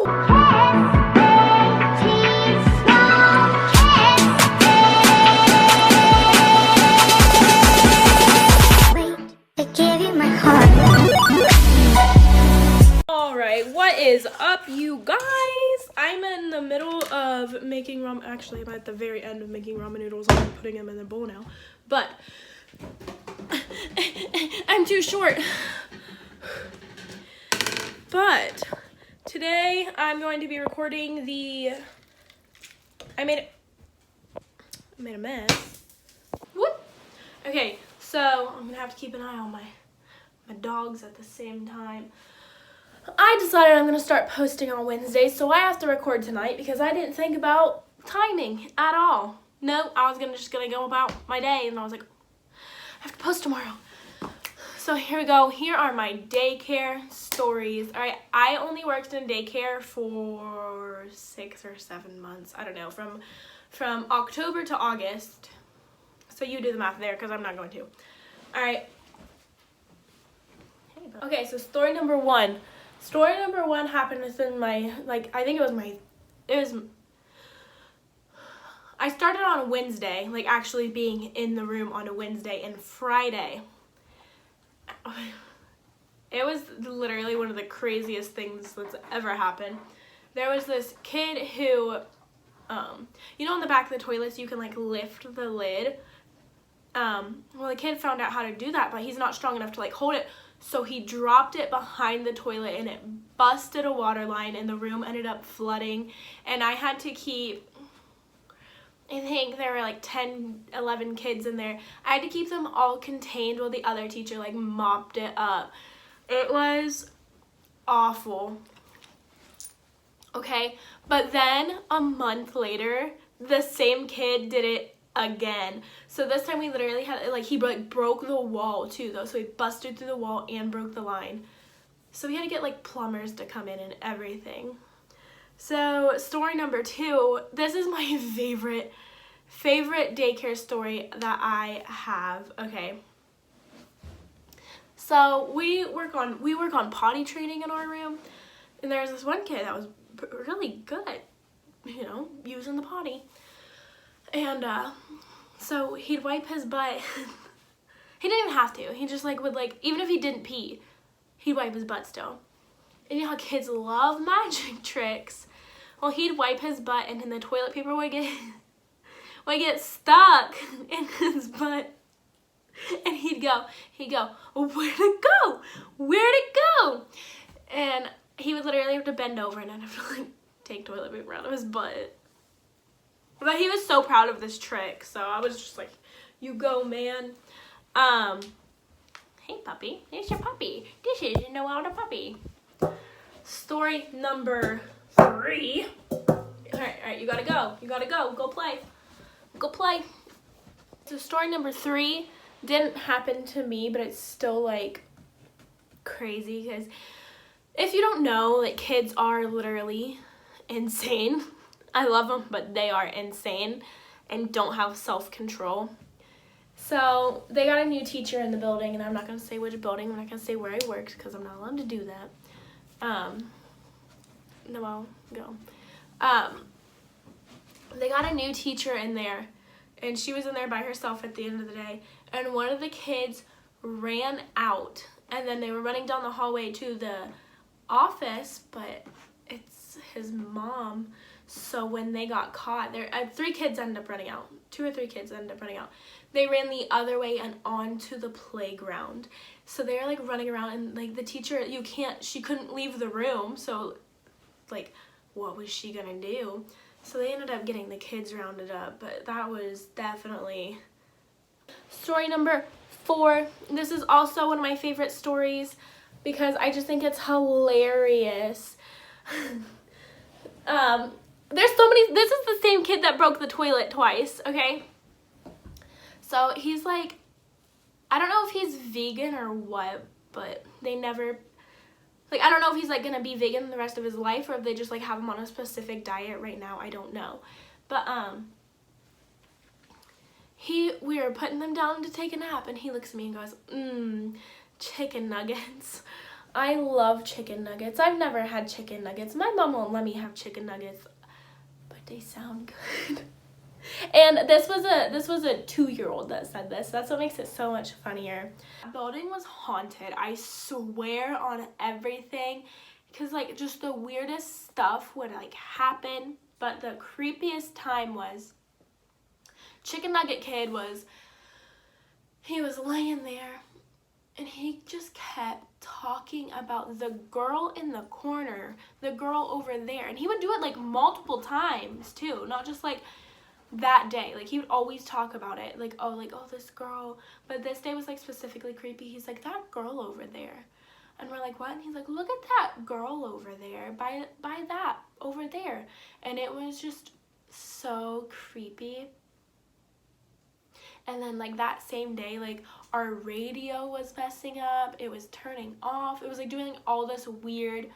Alright, what is up, you guys? I'm in the middle of making ramen. Actually, I'm at the very end of making ramen noodles. I'm putting them in the bowl now. But I'm too short. But today I'm going to be recording I made a mess. Whoop. Okay, so I'm gonna have to keep an eye on my dogs at the same time. I decided I'm gonna start posting on Wednesdays, so I have to record tonight because I didn't think about timing at all. No, I was just gonna go about my day, and I was like, I have to post tomorrow. So here we go. Here are my daycare stories. All right, I only worked in daycare for 6 or 7 months. I don't know, from October to August. So you do the math there, because I'm not going to. All right. Okay, so story number one. Story number one happened within I started on a Wednesday, actually being in the room on a Wednesday, and Friday. It was literally one of the craziest things that's ever happened. There was this kid who, you know, in the back of the toilets, you can lift the lid. Well, the kid found out how to do that, but he's not strong enough to hold it. So he dropped it behind the toilet and it busted a water line and the room ended up flooding. And I had to keep, I think there were 10, 11 kids in there. I had to keep them all contained while the other teacher mopped it up. It was awful. Okay, but then a month later, the same kid did it again. So this time we literally had he broke the wall too though. So he busted through the wall and broke the line. So we had to get plumbers to come in and everything. So story number two, this is my favorite daycare story that I have. Okay. So we work on potty training in our room, and there's this one kid that was really good at, using the potty. And so he'd wipe his butt. He didn't even have to. He just would even if he didn't pee, he'd wipe his butt still. And you know how kids love magic tricks. Well, he'd wipe his butt and then the toilet paper would get stuck in his butt. And he'd go, where'd it go? Where'd it go? And he would literally have to bend over and I'd have to take toilet paper out of his butt. But he was so proud of this trick, so I was just you go, man. Hey, puppy. There's your puppy. This is your Noel the puppy. Story number 3. All right, you gotta go. Go play. Go play. So story number 3 didn't happen to me, but it's still, crazy, because if you don't know, kids are literally insane. I love them, but they are insane and don't have self-control. So they got a new teacher in the building, and I'm not going to say which building. I'm not going to say where I worked because I'm not allowed to do that. No, I'll go. They got a new teacher in there, and she was in there by herself at the end of the day. And one of the kids ran out, and then they were running down the hallway to the office, but it's his mom. So when they got caught, 3 kids ended up running out. 2 or 3 kids ended up running out. They ran the other way and onto the playground. So they're running around, and the teacher, she couldn't leave the room. So what was she gonna do? So they ended up getting the kids rounded up, but that was definitely story number 4. This is also one of my favorite stories because I just think it's hilarious. There's so many. This is the same kid that broke the toilet twice, okay? So he's I don't know if he's vegan or what, but they never, I don't know if he's gonna be vegan the rest of his life or if they just have him on a specific diet right now. I don't know. But we were putting them down to take a nap, and he looks at me and goes, chicken nuggets. I love chicken nuggets. I've never had chicken nuggets. My mom won't let me have chicken nuggets, but they sound good. And this was a 2-year-old that said this. That's what makes it so much funnier. The building was haunted. I swear on everything, because like just the weirdest stuff would like happen. But the creepiest time was Chicken Nugget Kid he was laying there and he just kept talking about the girl in the corner, the girl over there. And he would do it like multiple times too, not just like that day. Like he would always talk about it, like oh this girl. But this day was like specifically creepy. He's like, that girl over there. And we're like, what? And he's like, look at that girl over there by that over there. And it was just so creepy. And then like that same day, like our radio was messing up, it was turning off, it was like doing all this weird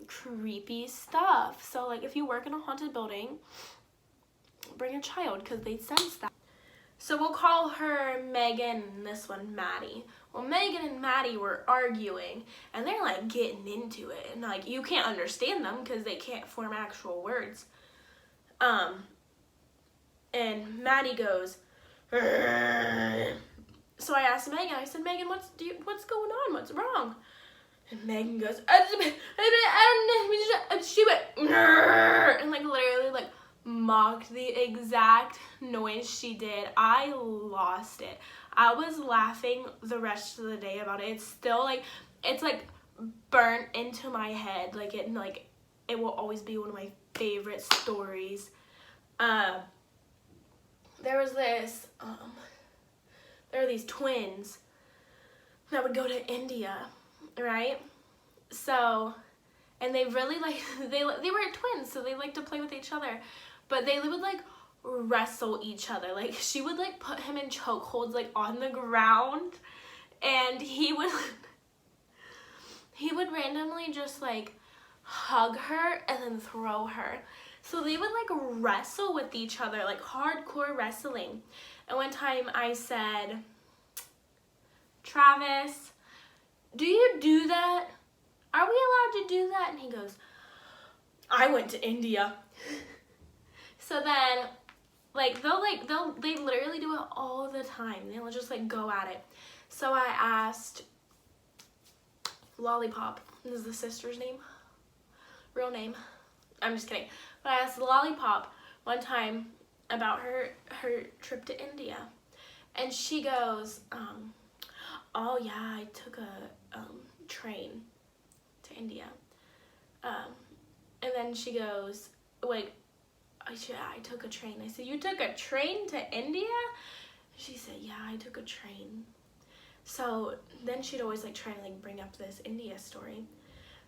creepy stuff. So like if you work in a haunted building, bring a child, because they'd sense that. So we'll call her Megan and this one Maddie. Well, Megan and Maddie were arguing and they're like getting into it, and like you can't understand them because they can't form actual words. And Maddie goes, "Urgh." So I asked Megan, I said, Megan, what's going on? What's wrong? And Megan goes, and like literally like mocked the exact noise she did. I lost it. I was laughing the rest of the day about it. It's still like, it's like burnt into my head. Like it will always be one of my favorite stories. There was this, there were these twins that would go to India, right? So, and they really like, they were twins, so they like to play with each other, but they would like wrestle each other. Like she would like put him in chokeholds like on the ground, and he would randomly just like hug her and then throw her. So they would like wrestle with each other, like hardcore wrestling. And one time I said, Travis, do you do that? Are we allowed to do that? And he goes, I went to India. So then, like, they literally do it all the time. They'll just like go at it. So I asked Lollipop, this is the sister's name, real name. I'm just kidding. But I asked Lollipop one time about her trip to India. And she goes, oh yeah, I took a train to India. And then she goes, like, yeah, I took a train. I said, you took a train to India? She said, yeah, I took a train. So then she'd always like try to like bring up this India story.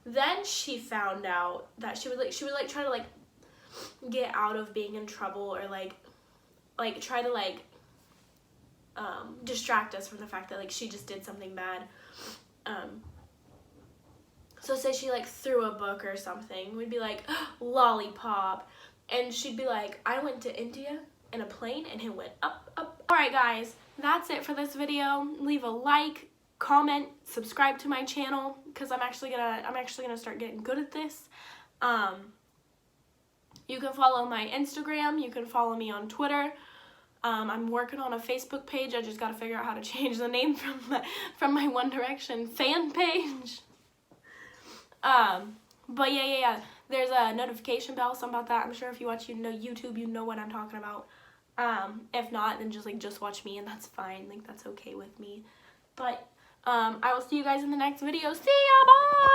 Then she found out that she would try to like get out of being in trouble, or like try to like distract us from the fact that like she just did something bad. So say she like threw a book or something, we'd be like, Lollipop, and she'd be like, I went to India in a plane and it went up, up. All right guys, that's it for this video. Leave a like, comment, subscribe to my channel, because I'm actually gonna start getting good at this. You can follow my Instagram, you can follow me on Twitter. I'm working on a Facebook page. I just gotta figure out how to change the name from my One Direction fan page. But yeah, there's a notification bell, something about that. I'm sure if you watch YouTube, you know what I'm talking about. If not, then just watch me, and that's fine. Like, that's okay with me. But I will see you guys in the next video. See ya, bye!